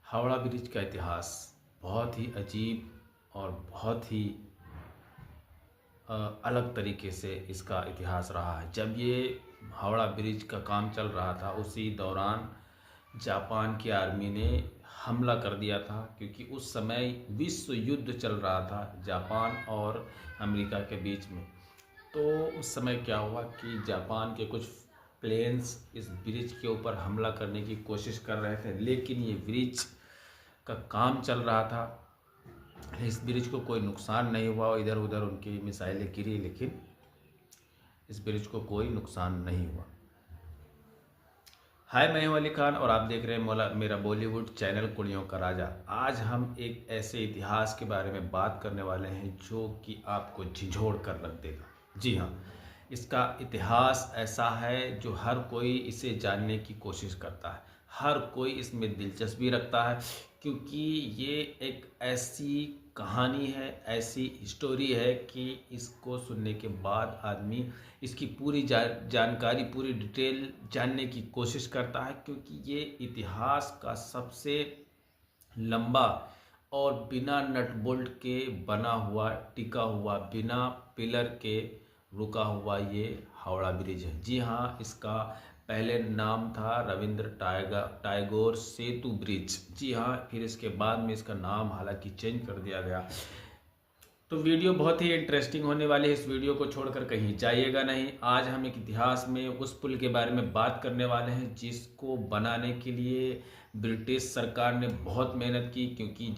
Howrah bridge का इतिहास बहुत ही अजीब और बहुत ही अलग तरीके से इसका इतिहास रहा है। जब ये हावड़ा ब्रिज का काम चल रहा था उसी दौरान जापान की आर्मी ने हमला कर दिया था, क्योंकि उस समय विश्व युद्ध चल रहा था जापान और अमेरिका के बीच में। तो उस समय क्या हुआ कि जापान के कुछ प्लेन्स इस ब्रिज के ऊपर हमला करने की कोशिश कर रहे थे, लेकिन ये ब्रिज का काम चल रहा था। इस ब्रिज को कोई नुकसान नहीं हुआ, इधर उधर उनकी मिसाइलें गिरी, लेकिन इस ब्रिज को कोई नुकसान नहीं हुआ। हाय, मैं हूं अली खान और आप देख रहे हैं मेरा बॉलीवुड चैनल कुड़ियों का राजा। आज हम एक ऐसे इतिहास के बारे में बात करने वाले हैं जो कि आपको झिझोड़ कर रख देगा। जी हाँ, इसका इतिहास ऐसा है जो हर कोई इसे जानने की कोशिश करता है, हर कोई इसमें दिलचस्पी रखता है, क्योंकि ये एक ऐसी कहानी है, ऐसी स्टोरी है कि इसको सुनने के बाद आदमी इसकी पूरी जानकारी, पूरी डिटेल जानने की कोशिश करता है, क्योंकि ये इतिहास का सबसे लंबा और बिना नट बोल्ट के बना हुआ, टिका हुआ, बिना पिलर के रुका हुआ ये हावड़ा ब्रिज है। जी हाँ, इसका पहले नाम था रविंद्र टैगोर सेतु ब्रिज। जी हाँ, फिर इसके बाद में इसका नाम हालांकि चेंज कर दिया गया। तो वीडियो बहुत ही इंटरेस्टिंग होने वाली है, इस वीडियो को छोड़कर कहीं जाइएगा नहीं। आज हम एक इतिहास में उस पुल के बारे में बात करने वाले हैं जिसको बनाने के लिए ब्रिटिश सरकार ने बहुत मेहनत की, क्योंकि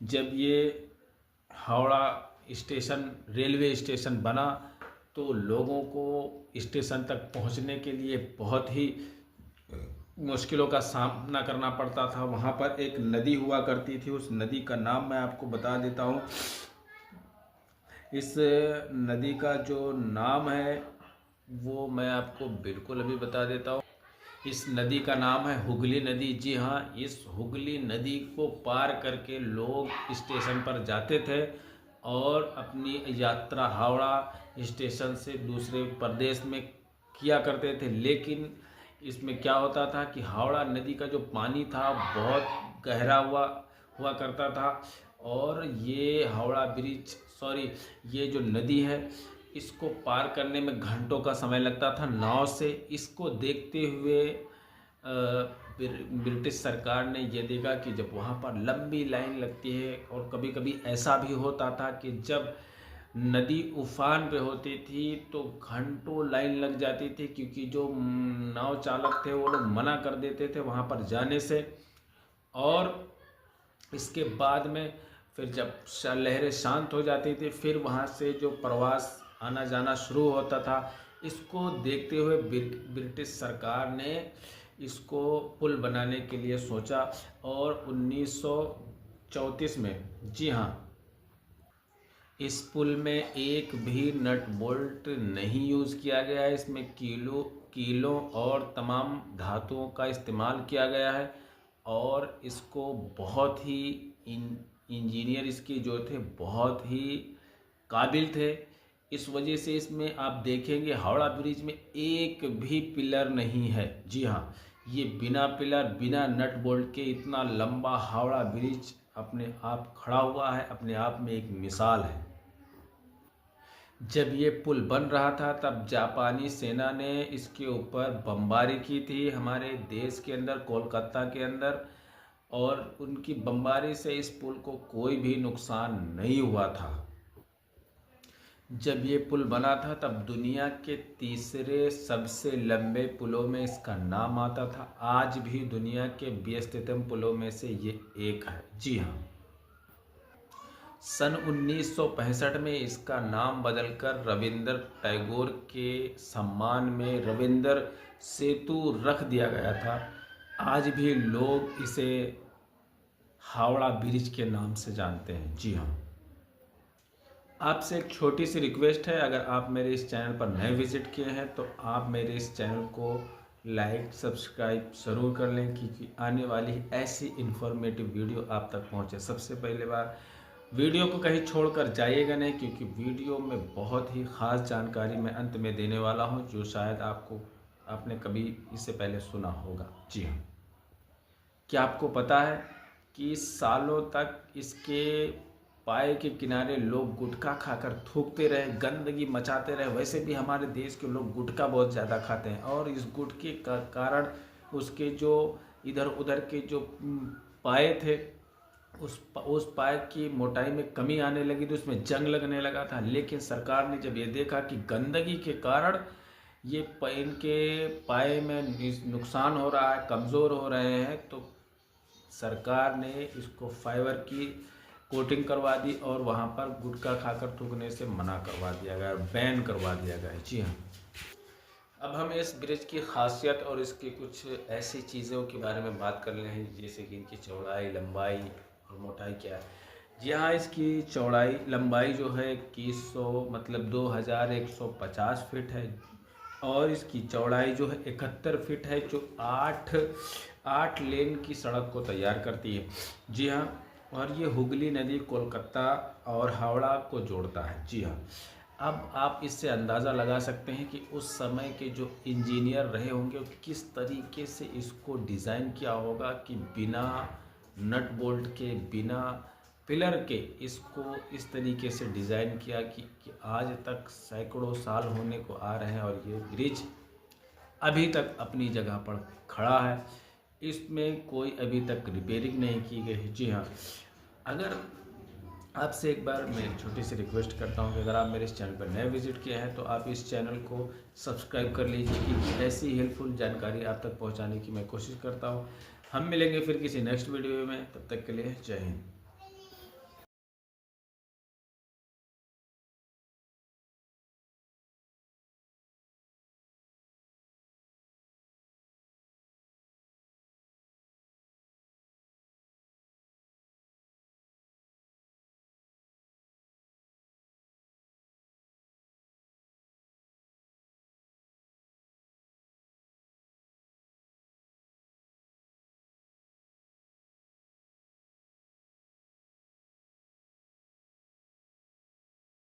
जब ये हावड़ा स्टेशन रेलवे स्टेशन बना तो लोगों को स्टेशन तक पहुंचने के लिए बहुत ही मुश्किलों का सामना करना पड़ता था। वहाँ पर एक नदी हुआ करती थी, उस नदी का नाम मैं आपको बता देता हूँ। इस नदी का जो नाम है वो मैं आपको बिल्कुल अभी बता देता हूँ। इस नदी का नाम है हुगली नदी। जी हाँ, इस हुगली नदी को पार करके लोग स्टेशन पर जाते थे और अपनी यात्रा हावड़ा स्टेशन से दूसरे प्रदेश में किया करते थे। लेकिन इसमें क्या होता था कि हावड़ा नदी का जो पानी था बहुत गहरा हुआ करता था, और ये जो नदी है इसको पार करने में घंटों का समय लगता था नाव से। इसको देखते हुए ब्रिटिश सरकार ने यह देखा कि जब वहाँ पर लंबी लाइन लगती है, और कभी कभी ऐसा भी होता था कि जब नदी उफान पे होती थी तो घंटों लाइन लग जाती थी, क्योंकि जो नाव चालक थे वो लोग मना कर देते थे वहाँ पर जाने से। और इसके बाद में फिर जब लहरें शांत हो जाती थी, फिर वहाँ से जो प्रवास आना जाना शुरू होता था। इसको देखते हुए ब्रिटिश सरकार ने इसको पुल बनाने के लिए सोचा, और 1934 में, जी हाँ, इस पुल में एक भी नट बोल्ट नहीं यूज़ किया गया है। इसमें कीलों और तमाम धातुओं का इस्तेमाल किया गया है, और इसको बहुत ही इंजीनियर इसके जो थे बहुत ही काबिल थे। इस वजह से इसमें आप देखेंगे हावड़ा ब्रिज में एक भी पिलर नहीं है। जी हाँ, ये बिना पिलर, बिना नट बोल्ट के इतना लंबा हावड़ा ब्रिज अपने आप खड़ा हुआ है, अपने आप में एक मिसाल है। जब ये पुल बन रहा था तब जापानी सेना ने इसके ऊपर बमबारी की थी हमारे देश के अंदर, कोलकाता के अंदर, और उनकी बमबारी से इस पुल को कोई भी नुकसान नहीं हुआ था। जब ये पुल बना था तब दुनिया के तीसरे सबसे लंबे पुलों में इसका नाम आता था। आज भी दुनिया के व्यस्ततम पुलों में से ये एक है। जी हाँ, सन 1965 में इसका नाम बदलकर रविंद्र टैगोर के सम्मान में रविंद्र सेतु रख दिया गया था। आज भी लोग इसे हावड़ा ब्रिज के नाम से जानते हैं। जी हाँ, आपसे एक छोटी सी रिक्वेस्ट है, अगर आप मेरे इस चैनल पर नए विजिट किए हैं तो आप मेरे इस चैनल को लाइक सब्सक्राइब ज़रूर कर लें, क्योंकि आने वाली ऐसी इन्फॉर्मेटिव वीडियो आप तक पहुंचे सबसे पहले बार। वीडियो को कहीं छोड़कर जाइएगा नहीं, क्योंकि वीडियो में बहुत ही ख़ास जानकारी मैं अंत में देने वाला हूं जो शायद आपको आपने कभी इससे पहले सुना होगा। जी हाँ, क्या आपको पता है कि सालों तक इसके पाए के किनारे लोग गुटखा खाकर थूकते रहे, गंदगी मचाते रहे। वैसे भी हमारे देश के लोग गुटखा बहुत ज़्यादा खाते हैं और इस गुटखे का कारण उसके जो इधर उधर के जो पाए थे, उस पाए की मोटाई में कमी आने लगी, तो उसमें जंग लगने लगा था। लेकिन सरकार ने जब ये देखा कि गंदगी के कारण ये इनके पाए में नुकसान हो रहा है, कमज़ोर हो रहे हैं, तो सरकार ने इसको फाइबर की कोटिंग करवा दी और वहाँ पर गुटखा खाकर थूकने से मना करवा दिया गया, बैन करवा दिया गया। जी हाँ, अब हम इस ब्रिज की खासियत और इसकी कुछ ऐसी चीज़ों के बारे में बात कर रहे हैं, जैसे कि इनकी चौड़ाई, लंबाई और मोटाई क्या है। जी हाँ, इसकी चौड़ाई लंबाई जो है 2100 मतलब 2150 फीट है और इसकी चौड़ाई जो है 71 फीट है, जो 8 लेन की सड़क को तैयार करती है। जी हाँ, और ये हुगली नदी कोलकाता और हावड़ा को जोड़ता है। जी हाँ, अब आप इससे अंदाज़ा लगा सकते हैं कि उस समय के जो इंजीनियर रहे होंगे किस तरीके से इसको डिज़ाइन किया होगा कि बिना नट बोल्ट के, बिना पिलर के इसको इस तरीके से डिज़ाइन किया कि आज तक सैकड़ों साल होने को आ रहे हैं और ये ब्रिज अभी तक अपनी जगह पर खड़ा है। इसमें कोई अभी तक रिपेयरिंग नहीं की गई है। जी हाँ, अगर आपसे एक बार मैं एक छोटी सी रिक्वेस्ट करता हूँ कि अगर आप मेरे इस चैनल पर नए विजिट किए हैं तो आप इस चैनल को सब्सक्राइब कर लीजिए कि ऐसी हेल्पफुल जानकारी आप तक पहुँचाने की मैं कोशिश करता हूँ। हम मिलेंगे फिर किसी नेक्स्ट वीडियो में, तब तक के लिए जय हिंद।